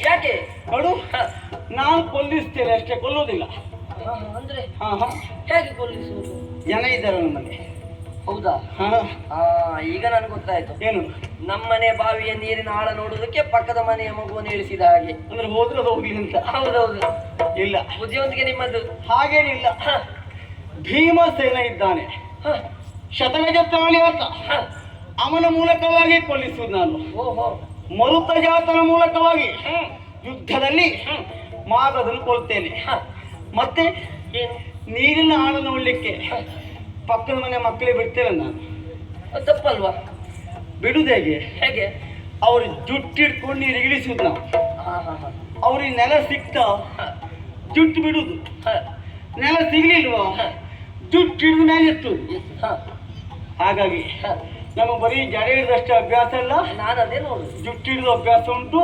ಯಾಕೆ ನೋಡು, ನಾನು ಕೊಲ್ಲಿಸ್ತೇನೆ ಅಷ್ಟೇ, ಕೊಲ್ಲುವುದಿಲ್ಲ. ಅಂದ್ರೆ ಹೇಗೆ ಕೊಲ್ಲಿಸುವುದು? ಜನ ಇದ್ದಾರೆ ನಮ್ಮಲ್ಲಿ. ಹೌದಾ? ಈಗ ನನ್ಗೆ ಗೊತ್ತಾಯ್ತು. ಏನು? ನಮ್ಮನೆ ಬಾವಿಯ ನೀರಿನ ಆಳ ನೋಡುವುದಕ್ಕೆ ಪಕ್ಕದ ಮನೆಯ ಮಗುವನ್ನು ಇಳಿಸಿದ ಹಾಗೆ. ಅಂದ್ರೆ ಹೋದ್ರೆ ಹೋಗ್ಲಿ ಅಂತ. ಹೌದೌದು. ಇಲ್ಲ, ಬುದ್ಧಿವಂತಿಕೆ ನಿಮ್ಮದು. ಹಾಗೇನಿಲ್ಲ. ಭೀಮಸೇನ ಇದ್ದಾನೆ, ಶತಗಜತ್ರಾಣಿ ಅಂತ, ಅವನ ಮೂಲಕವಾಗಿ ಕೊಲ್ಲಿಸುವುದು ನಾನು. ಓಹೋ. ಮರುತ ಜಾತನ ಮೂಲಕವಾಗಿ ಯುದ್ಧದಲ್ಲಿ ಮಾಗದನ್ನು ಕೊಲ್ತೇನೆ. ಮತ್ತೆ ನೀರಿನ ಆಳ ನೋಡ್ಲಿಕ್ಕೆ ಪಕ್ಕದ ಮನೆ ಮಕ್ಕಳಿಗೆ ಬಿಡ್ತೇನೆ ನಾನು. ತಪ್ಪಲ್ವಾ? ಬಿಡುದು ಹೇಗೆ? ಹೇಗೆ? ಅವ್ರು ಜುಟ್ಟಿಡ್ಕೊಂಡು ನೀರು ಇಳಿಸುದು ನಾವು. ಅವ್ರಿಗೆ ನೆಲ ಸಿಕ್ತಾ ಜುಟ್ಟು ಬಿಡುದು, ನೆಲ ಸಿಗ್ಲಿಲ್ವಾ ಜುಟ್ಟು ಹಿಡಿದು ಮೇಲೆ ಎತ್ತುದು. ಹಾಗಾಗಿ ನಮ್ಮ ಬರೀ ಜಡ ಹಿಡಿದಷ್ಟು ಅಭ್ಯಾಸ ಅಲ್ಲ, ನಾನು ಅದೇ ನೋಡುದು. ಜುಟ್ಟು ಹಿಡಿದು ಅಭ್ಯಾಸ ಉಂಟು.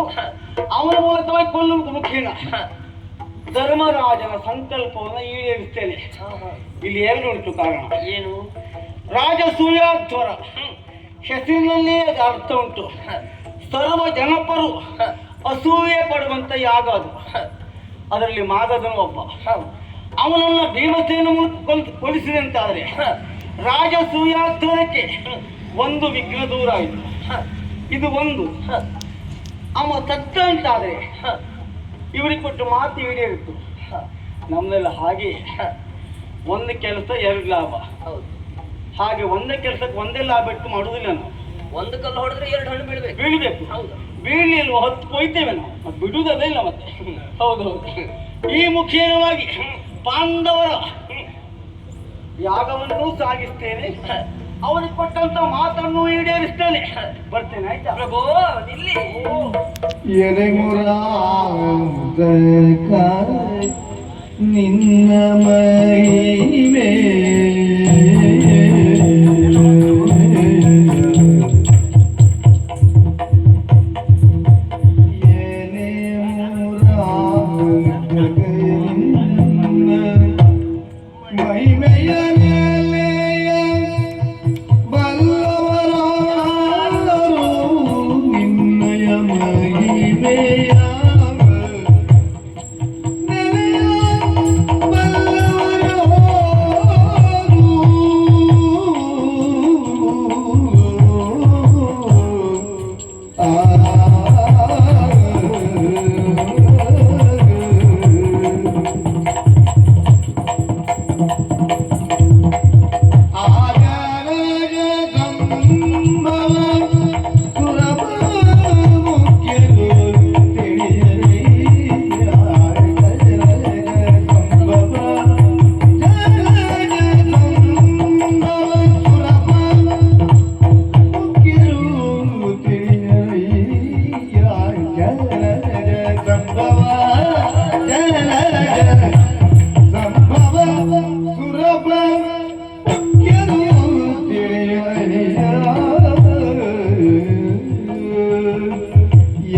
ಅವನ ಮೂಲಕವಾಗಿ ಕೊಲ್ಲುವುದು ಮುಖ್ಯನ. ಧರ್ಮರಾಜನ ಸಂಕಲ್ಪವನ್ನು ಈಡೇರಿಸ್ತೇನೆ. ಇಲ್ಲಿ ಎರಡು ಉಂಟು ಕಾರಣ. ಏನು? ರಾಜಸೂಯಾಧ್ವರ ಹೆಸರಿನಲ್ಲಿ ಅದು ಅರ್ಥ ಉಂಟು. ಸರ್ವ ಜನಪರು ಅಸೂಯೆ ಪಡುವಂತ ಯಾಗ ಅದು. ಅದರಲ್ಲಿ ಮಾಗದನು ಒಬ್ಬ. ಅವನನ್ನ ಭೀಮಸೇನ ಕೊಲಿಸಿದೆ ಅಂತಾದ್ರೆ ರಾಜಸೂಯಾಧ್ವರಕ್ಕೆ ಒಂದು ವಿಘ್ನ ದೂರ ಆಯಿತು. ಇದು ಒಂದು. ಅವ ಸತ್ತ ಅಂತಾದ್ರೆ ಇವರಿಗೆ ಕೊಟ್ಟು ಮಾತು ಈಡೇರಿತು. ನಮ್ದೆಲ್ಲ ಹಾಗೆ ಒಂದು ಕೆಲಸ ಎರಡು ಲಾಭ. ಹಾಗೆ ಒಂದೇ ಕೆಲಸಕ್ಕೆ ಒಂದೇ ಲಾಭ ಇಟ್ಟು ಮಾಡುವುದಿಲ್ಲ ನಾವು. ಒಂದು ಕಲ್ಲು ಹೊಡೆದ್ರೆ ಎರಡು ಹಣ್ಣು ಬೀಳ್ಬೇಕು. ಬೀಳಲಿಲ್ವ 10 ಕೊಯ್ತೇವೆ ನಾವು, ಬಿಡುವುದೇ ಇಲ್ಲ ಮತ್ತೆ. ಹೌದೌದು. ಈ ಮುಖೇನವಾಗಿ ಪಾಂಡವರ ಯಾಗವನ್ನು ಸಾಗಿಸ್ತೇನೆ, ಅವನಿಗೆ ಕೊಟ್ಟಂತ ಮಾತನ್ನು ಈಡೇರಿಸ್ತೇನೆ. ಬರ್ತೇನೆ, ಆಯ್ತಾ? ಪ್ರಭು ನಿಲ್ಲಿ. ನಿನ್ನ ಮಹಿಮೆ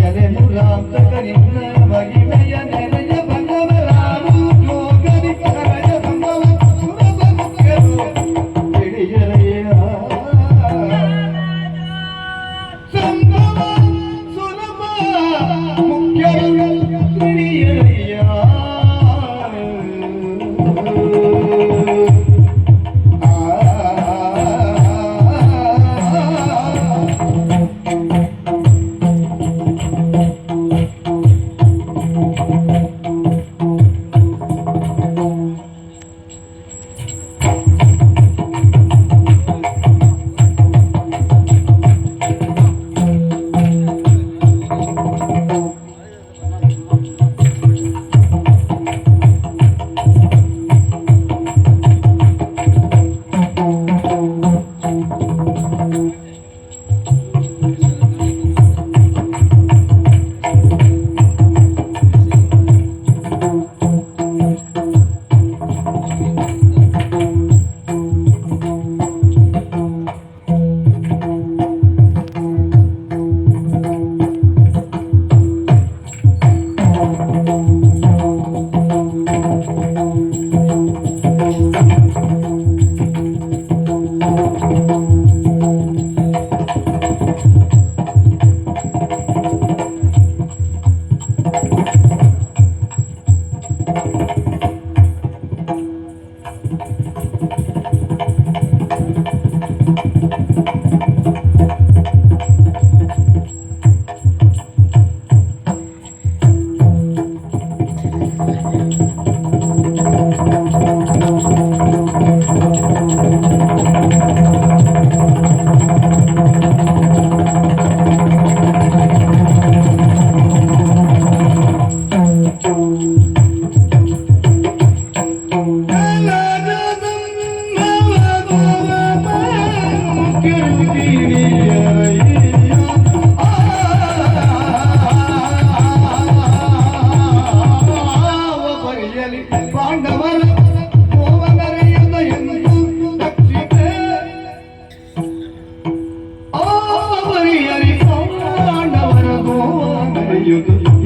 ಎಲೆ ಮುರಾಂತಕ ನಿನ್ನ ಮಹಿಮೆಯ ನೆನೆಯ ಬಂದವರಾರು ಯೋಗದಿ ಕರಯ ಸಂಭವ ಸುರಭ ಮುಖ್ಯರು ತಿಳಿಯಲಯ್ಯ ಸಂಭವ ಸುಲಭ ಮುಖ್ಯರು ತಿಳಿಯಲಯ್ಯ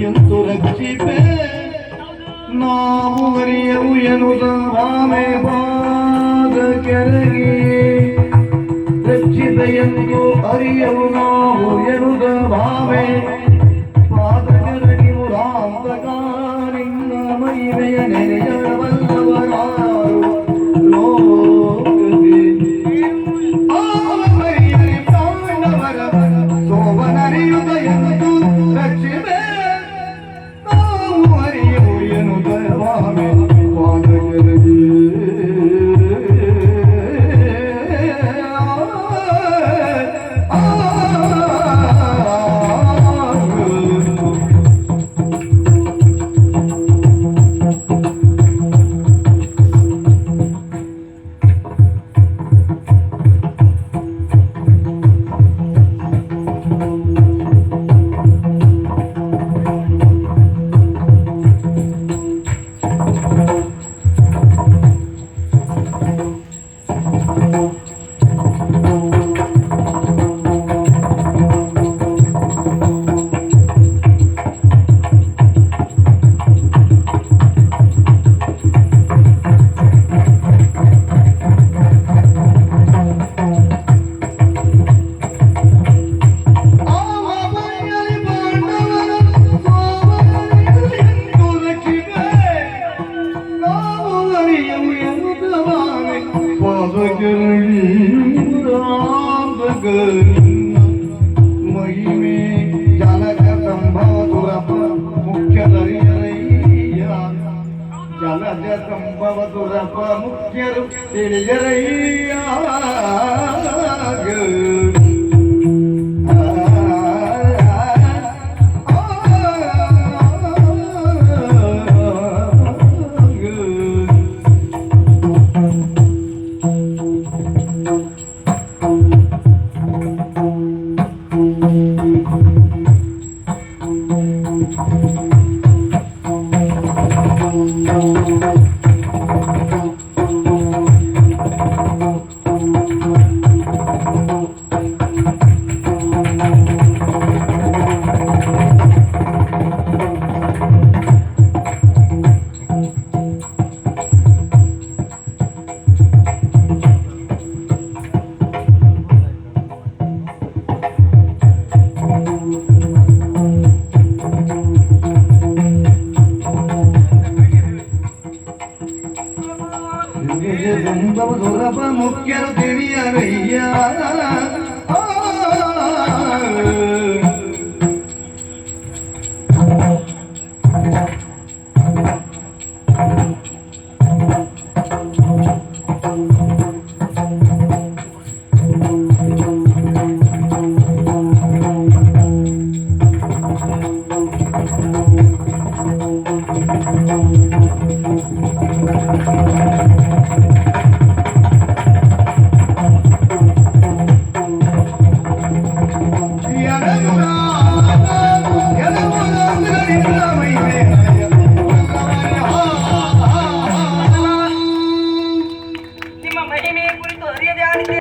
ಎಂದು ರಕ್ಷಿಪೆ ನಾವು ಅರಿಯವು ಎನ್ನುವುದ ಭಾಮೆ ಪಾದ ಕೆಳಗೆ ರಕ್ಷಿತ ಎಂದು ಅರಿಯವು ನಾವು ಎನ್ನುವುದ ಭಾಮೆ ಪಾದ ಕೆಳಗೆ ಮುರಾಂತಕ ನಿನ್ನ ಮಹಿಮೆಯ ನೆನೆಯಬಲ್ಲವರಾರು ಲೋಕದಿ ಮರಿಯರಿ ಪಾಂಡವರ ಸೋಮನರಿಯುತ ಎಂದು ರಕ್ಷಿಪೆ महिमे जनक संभव दुरप मुख्य दरियरಯ್ಯ जनक संभव दुरप मुख्यರು ತಿಳಿಯರಯ್ಯ ಮುಖ್ಯರು ತಿಳಿಯರಯ್ಯ ಎಡಗುರ